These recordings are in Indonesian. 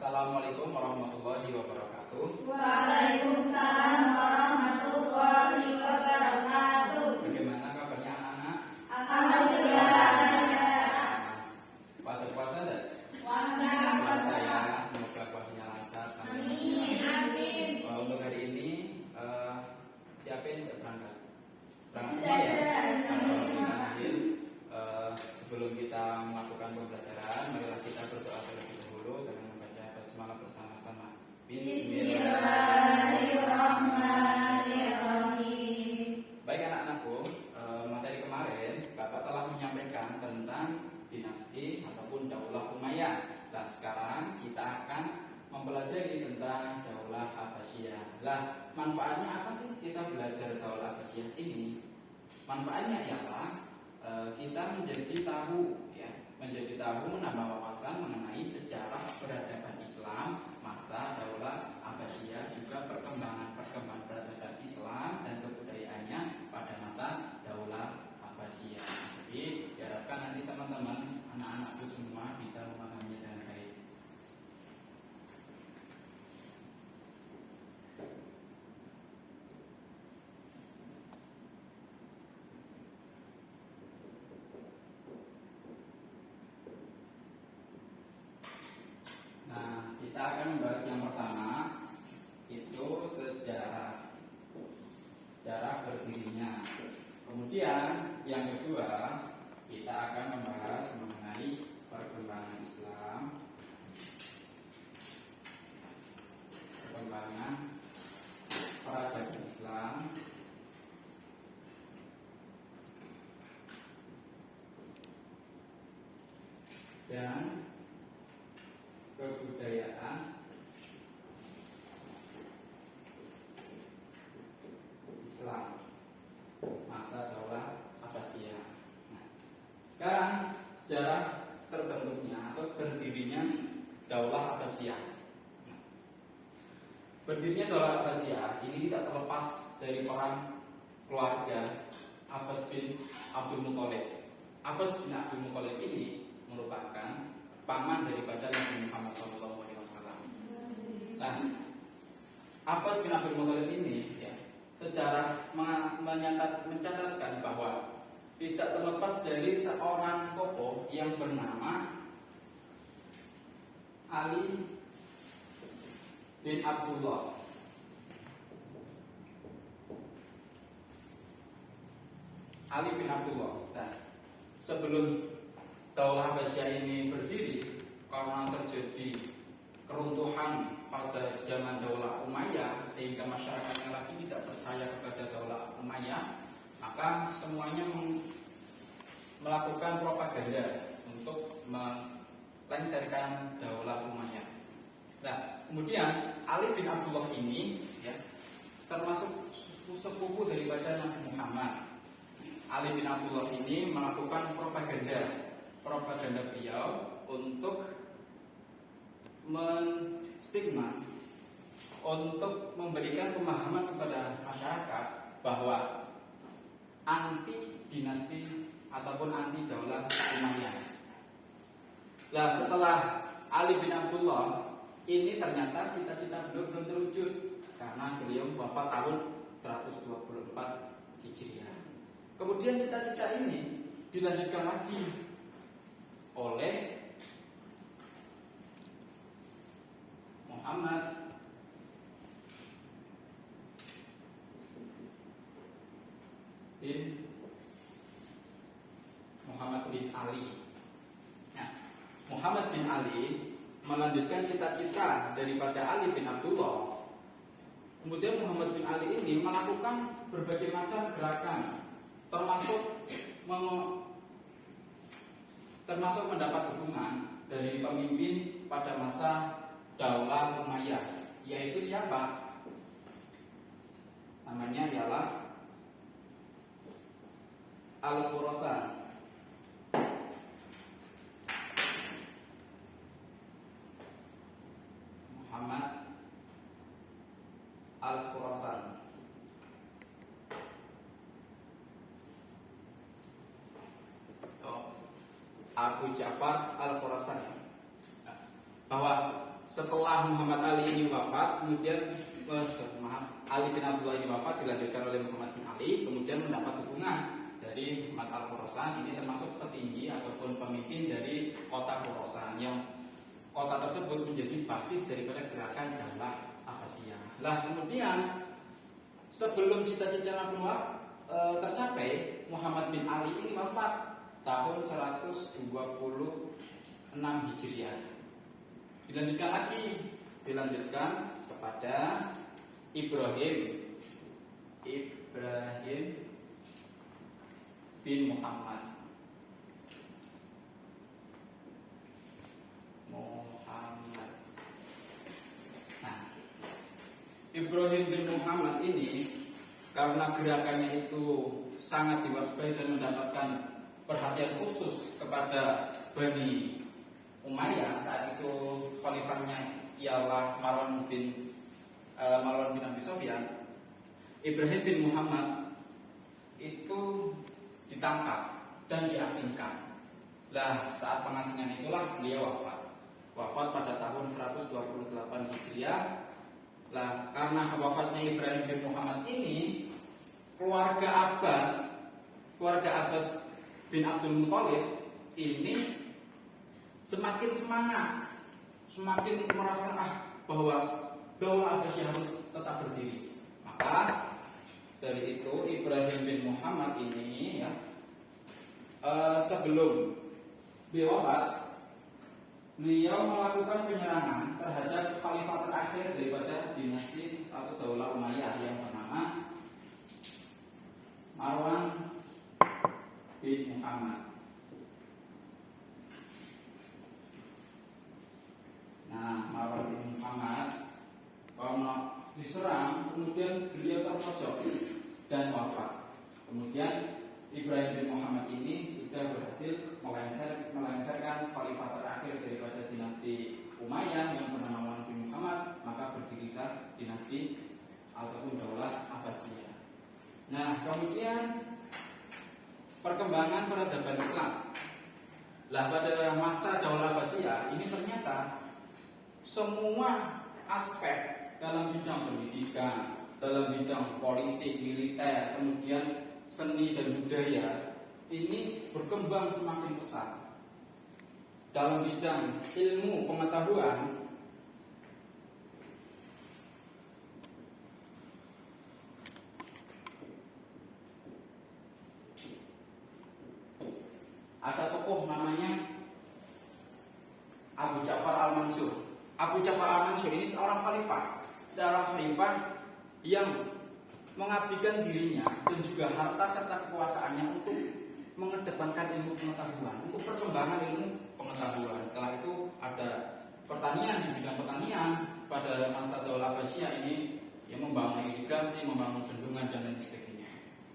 Assalamualaikum warahmatullahi wabarakatuh. Waalaikumsalam warahmatullahi wabarakatuh. Bagaimana kabarnya anak-anak? Alhamdulillah. Pada puasa dan Puasa. puasa ya. Semoga puasanya lancar. Amin. Amin. Untuk hari ini siapa yang tidak berangkat? Berangkat Tidak, semua ya. tidak. Sebelum kita melakukan pembelajaran, marilah kita berdoa terlebih dahulu dengan membaca basmalah bersama-sama. Bismillahirrahmanirrahim. Baik anak-anakku, materi kemarin Bapak telah menyampaikan tentang dinasti ataupun Daulah Umayyah. Nah sekarang kita akan mempelajari tentang Daulah Abbasiyah. Lah manfaatnya apa sih kita belajar Daulah Abbasiyah ini? Manfaatnya ialah kita menjadi tahu, menjadi tahu menambah wawasan mengenai sejarah peradaban Islam masa Daulah Abbasiyah, juga perkembangan peradaban Islam dan kebudayaannya pada masa Daulah Abbasiyah. Jadi diharapkan nanti teman-teman, anak-anakku semua bisa memahaminya dengan baik. Nah, kita akan membahas yang pertama itu sejarah berdirinya. Kemudian yang kedua kita akan membahas mengenai perkembangan Islam, perkembangan peradaban Islam, dan kebudayaan Islam masa Daulah Abbasiyah. Nah, sekarang sejarah terbentuknya atau berdirinya Daulah Abbasiyah. Nah, berdirinya Daulah Abbasiyah ini tidak terlepas dari peran keluarga Abbas bin Abdul Muthalib. Abbas bin Abdul Muthalib ini merupakan paman daripada Nabi Muhammad SAW. Nah, Abbas bin Abdul Muthalib ini secara mencatatkan bahwa tidak terlepas dari seorang tokoh yang bernama Ali bin Abdullah. Ali bin Abdullah. Nah, sebelum Daulah Abbasiyah ini berdiri, karena terjadi keruntuhan pada zaman Daulah Umayyah sehingga masyarakatnya lagi tidak percaya kepada Daulah Umayyah, maka semuanya melakukan propaganda untuk melengsarkan Daulah Umayyah. Nah, kemudian Ali bin Abdullah ini termasuk sepupu daripada Nabi Muhammad. Ali bin Abdullah ini melakukan propaganda beliau untuk menstigma, untuk memberikan pemahaman kepada masyarakat bahwa anti dinasti ataupun anti Daulah Umayyah. Nah, setelah Ali bin Abdullah ini ternyata cita-cita beliau belum terwujud karena beliau wafat tahun 124 Hijriah. Kemudian cita-cita ini dilanjutkan lagi oleh Muhammad bin Ali. Nah, Muhammad bin Ali melanjutkan cita-cita daripada Ali bin Abdullah. Kemudian Muhammad bin Ali ini melakukan berbagai macam gerakan, termasuk mendapat dukungan dari pemimpin pada masa Daulah Umayyah, yaitu siapa? Namanya ialah Al-Khurasan. Muhammad Al-Khurasan. Abu Ja'far Al-Khurasani. Bahwa setelah Muhammad Ali ini wafat, kemudian Ali bin Abdullah ini wafat, dilanjutkan oleh Muhammad bin Ali, kemudian mendapat dukungan dari Muhammad Al-Khurasan. Ini termasuk petinggi ataupun pemimpin dari kota Khurasan, yang kota tersebut menjadi basis daripada gerakan Daulah Abbasiyah. Lah kemudian sebelum cita-cita Nabi tercapai, Muhammad bin Ali ini wafat tahun 126 Hijriah. Dilanjutkan kepada Ibrahim bin Muhammad. Nah, Ibrahim bin Muhammad ini karena gerakannya itu sangat diwaspadai dan mendapatkan perhatian khusus kepada Bani Umayyah. Saat itu khalifahnya ialah Marwan bin Abi Sufyan. Ibrahim bin Muhammad itu ditangkap dan diasingkan. Lah saat pengasingan itulah beliau wafat pada tahun 128 Hijriah. Lah karena wafatnya Ibrahim bin Muhammad ini, keluarga Abbas bin Abdul Muthalib ini semakin semangat, semakin merasa bahwa Daulah Abbasiyah harus tetap berdiri. Maka dari itu Ibrahim bin Muhammad ini sebelum beliau wafat, beliau melakukan penyerangan terhadap khalifah terakhir daripada dinasti atau Daulah Umayyah yang bernama Marwan bin Muhammad. Nah, Marwan bin Muhammad karena diserang, kemudian beliau terpojok dan wafat. Kemudian Ibrahim bin Muhammad ini sudah berhasil melengsarkan khalifah terakhir daripada dinasti Umayyah yang bernama Marwan bin Muhammad, maka berdirilah dinasti ataupun Daulah Abbasiyah. Nah, kemudian perkembangan peradaban Islam. Lah pada masa Daulah Abbasiyah ini ternyata semua aspek dalam bidang pendidikan, dalam bidang politik, militer, kemudian seni dan budaya ini berkembang semakin pesat. Dalam bidang ilmu pengetahuan, ada tokoh namanya Abu Ja'far Al-Mansur. Abu Ja'far Al-Mansur ini seorang khalifah yang mengabdikan dirinya dan juga harta serta kekuasaannya untuk mengedepankan ilmu pengetahuan, untuk perkembangan ilmu pengetahuan. Setelah itu ada pertanian, di bidang pertanian pada masa Daulah Abbasiyah ini yang membangun irigasi, membangun bendungan dan lain sebagainya.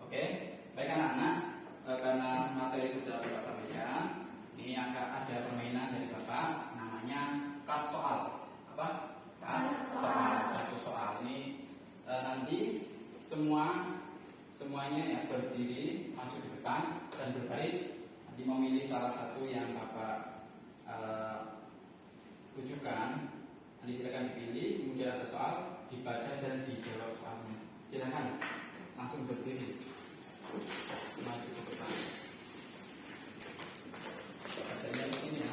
Oke, baik anak-anak, karena materi sudah Bapak sampaikan, ini akan ada permainan dari Bapak namanya kartu soal. Apa? Kartu soal ini nanti semuanya ya berdiri maju ke depan dan berbaris, nanti memilih salah satu yang Bapak tujukan. Nanti silakan dipilih, kemudian ada soal, dibaca dan dijawab soalnya. Silakan langsung berdiri maju ke depan. Bacanya di sini ya.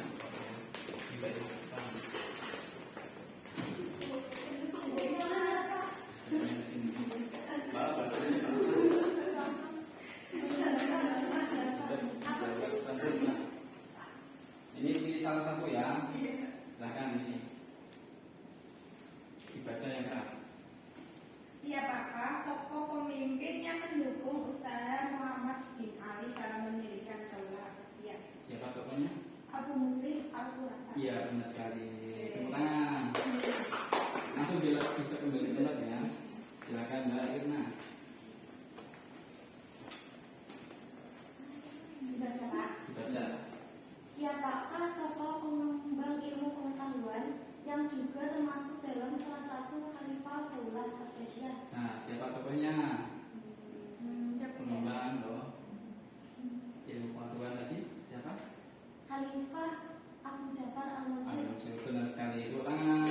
Ini pilih salah satu ya. Silahkan ini dibaca yang keras. Siapakah tokoh pemimpin yang mendukung usaha Muhammad bin Ali dalam mendirikan Daulah Abbasiyah? Siapa tokohnya? Abu Muslim Al-Khurasan. Iya, benar sekali. Tepuk tangan. Langsung bisa kembali tempat ya. Silakan Mbak Irna. Dibaca Pak. Dibaca. Siapakah tokoh pengembang ilmu pengetahuan yang juga termasuk dalam salah satu khalifah Daulah Abbasiyah? Nah, siapa tokohnya? Pengembang loh. Ilmu pengetahuan tadi siapa? Khalifah Abu Ja'far Al-Mansur. Al-Mansur, benar sekali. Tepuk tangan.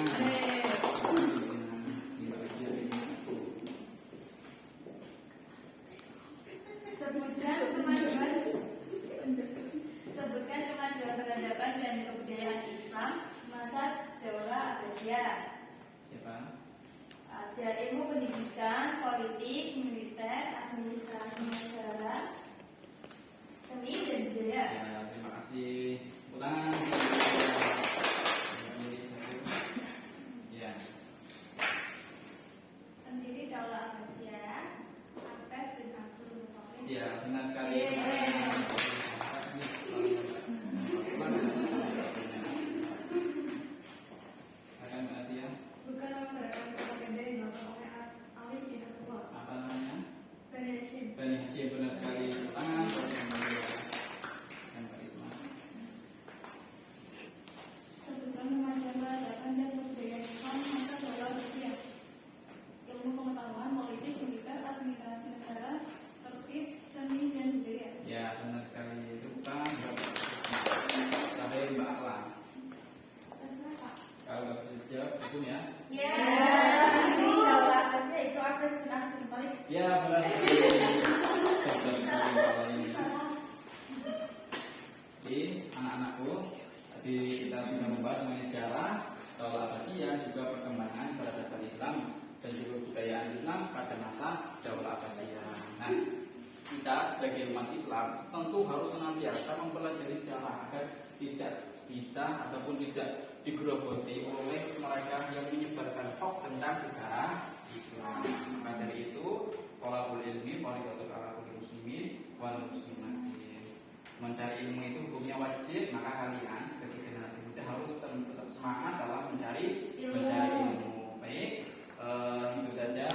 Hukum ya. Ya. Ini Daulah Abbasiyah itu apa sih Abdul Malik? Ya benar sekali. Cerdas sekali soal ini. Jadi anak-anakku, tadi kita sudah membahas mengenai sejarah Daulah Abbasiyah, juga perkembangan peradaban Islam dan juga kebudayaan Islam pada masa Daulah Abbasiyah. Nah, kita sebagai umat Islam tentu harus senantiasa mempelajari sejarah agar tidak bisa ataupun tidak digerogoti oleh mereka yang menyebarkan hoax tentang sejarah Islam. Maka dari itu, thalabul ilmi fardhatun 'ala kulli muslimin wal muslimatin. Mencari ilmu itu hukumnya wajib, maka kalian sebagai generasi muda harus tetap semangat dalam mencari ilmu. Baik, itu saja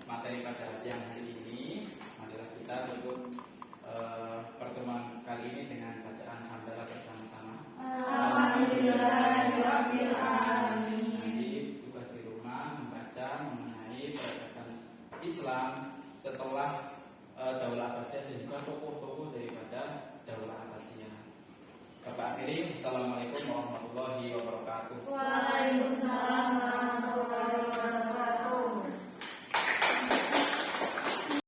materi pada siang hari ini. Marilah kita tutup pertemuan kali ini dengan bacaan hamdalah bersama-sama. Alhamdulillahirabbil alamin. Nanti tugas di rumah membaca mengenai peradaban Islam setelah Daulah Abbasiyah dan juga tokoh-tokoh daripada Daulah Abbasiyah. Bapak akhiri, Assalamualaikum warahmatullahi wabarakatuh. Waalaikumsalam warahmatullahi